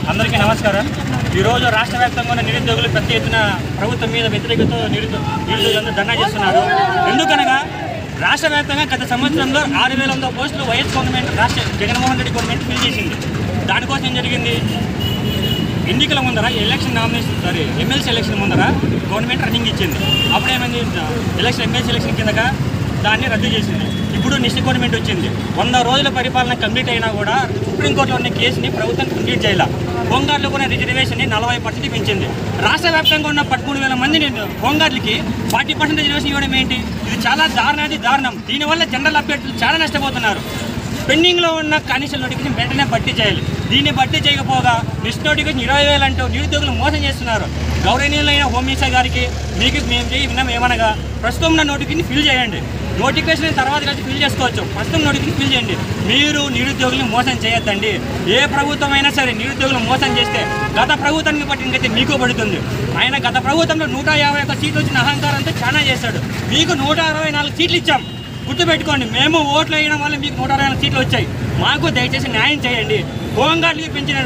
అందరికీ నమస్కారం. ఈరోజు రాష్ట్ర వ్యాప్తంగా ఉన్న నిరుద్యోగులు పెద్ద ఎత్తున ప్రభుత్వం మీద వ్యతిరేకతో నిరుద్యోగులందరూ ధర్నా చేస్తున్నారు. ఎందుకనగా రాష్ట్ర వ్యాప్తంగా గత సంవత్సరంలో 6,100 పోస్టులు YS government Jaganmohan Reddy government fill చేసింది. దానికోసం ఏం జరిగింది? ఎన్నికల ముందర ఎమ్మెల్సీ ఎలక్షన్ ముందర గవర్నమెంట్ రన్నింగ్ ఇచ్చింది. అప్పుడేమైంది? ఎమ్మెల్సీ ఎలక్షన్ కిందగా దాన్ని రద్దు చేసింది. ఇప్పుడు నెక్స్ట్ గవర్నమెంట్ వచ్చింది. 100 రోజుల పరిపాలన కంప్లీట్ అయినా కూడా సుప్రీంకోర్టులో ఉన్న కేసుని ప్రభుత్వం కంప్లీట్ చేయాల. హోంగార్డులు కూడా రిజర్వేషన్ని 40% పెంచింది. రాష్ట్ర వ్యాప్తంగా ఉన్న 13,000 మంది హోంగార్డులకి 40% రిజర్వేషన్ ఇవ్వడం ఏంటి? ఇది చాలా దారుణం. దీనివల్ల జనరల్ అభ్యర్థులు చాలా నష్టపోతున్నారు. పెండింగ్లో ఉన్న కనీస నోటిఫికేషన్ వెంటనే భర్తీ చేయాలి. దీన్ని భర్తీ చేయకపోగా నెక్స్ట్ నోటిఫికేషన్ 20,000 అంటూ నిరుద్యోగులు మోసం చేస్తున్నారు. గౌరవనీయులైన హోమ్ మినిస్టర్ గారికి మీకు మేము విన్నాం ఏమనగా, ప్రస్తుతం ఉన్న నోటిఫికేషన్ ఫిల్ చేయండి. నోటిఫికేషన్ తర్వాత కలిసి ఫిల్ చేసుకోవచ్చు. ప్రస్తుతం నోటిఫికేషన్ ఫిల్ చేయండి. మీరు నిరుద్యోగులను మోసం చేయొద్దండి. ఏ ప్రభుత్వం అయినా సరే నిరుద్యోగులు మోసం చేస్తే గత ప్రభుత్వానికి పట్టినకైతే మీకు పడుతుంది. ఆయన గత ప్రభుత్వంలో 151 సీట్లు వచ్చిన అహంకారంతో చాలా చేశాడు. మీకు 164 సీట్లు ఇచ్చాం. గుర్తుపెట్టుకోండి, మేము ఓట్లు వేయడం వల్ల మీకు 164 సీట్లు వచ్చాయి. మాకు దయచేసి న్యాయం చేయండి. హోంగార్డులకు పెంచిన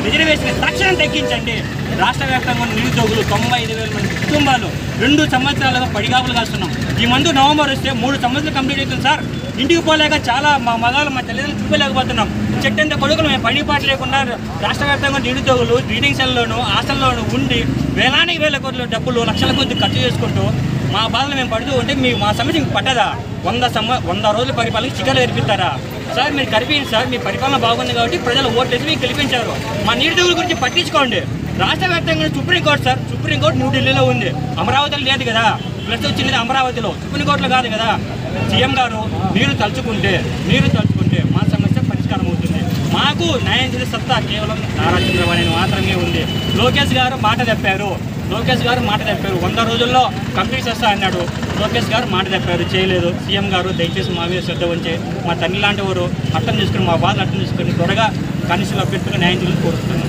రిజర్వేషన్ తక్షణం తగ్గించండి. రాష్ట్ర వ్యాప్తంగా ఉన్న నిరుద్యోగులు 95,000 మంది కుటుంబాలు 2 సంవత్సరాలుగా పడిగాపులు కాస్తున్నాం. ఈ మందు నవంబర్ వస్తే 3 సంవత్సరాలు కంప్లీట్ అవుతుంది సార్. ఇంటికి పోలేక చాలా మా మగాళ్ళు మా తల్లిదండ్రులు చూపలేకపోతున్నాం. చెట్టంత కొడుకులు మేము పనిపాటు లేకుండా రాష్ట్ర వ్యాప్తంగా నిరుద్యోగులు రీడింగ్ సెల్లోను హాస్టల్లోనూ ఉండి వేలానికి వేల కోట్ల డబ్బులు లక్షల కొద్ది ఖర్చు చేసుకుంటూ మా బాధలు మేము పడుతూ ఉంటే మా సమస్య మీకు పట్టదా? 100 రోజుల పరిపాలనకి చికెన్ ఏర్పిస్తారా సార్? మీరు కనిపించండి సార్. మీ పరిపాలన బాగుంది కాబట్టి ప్రజలు ఓట్లేసి మీకు గెలిపించారు. మా నిరుద్యోగుల గురించి పట్టించుకోండి. రాష్ట్ర వ్యాప్తంగా సుప్రీంకోర్టు సార్, సుప్రీంకోర్టు న్యూఢిల్లీలో ఉంది, అమరావతిలో లేదు కదా. ప్లస్ వచ్చింది అమరావతిలో, సుప్రీంకోర్టులో కాదు కదా. సీఎం గారు మీరు తలుచుకుంటే మా సమస్య పరిష్కారం అవుతుంది. మాకు న్యాయం చేసే సత్తా కేవలం నారా చంద్రబాబు నాయుడు మాత్రమే ఉంది. లోకేష్ గారు మాట తప్పారు. 100 రోజుల్లో కంప్లీట్ చేస్తా అన్నాడు. లోకేష్ గారు మాట తప్పారు, చేయలేదు. సీఎం గారు దయచేసి మా మీద శ్రద్ధ ఉంచి మా తల్లి లాంటి వారు అర్థం చేసుకుని మా బాధలు అర్థం చేసుకుని త్వరగా కనీసం అభ్యర్థులుగా న్యాయం చేయాలని కోరుతున్నాను.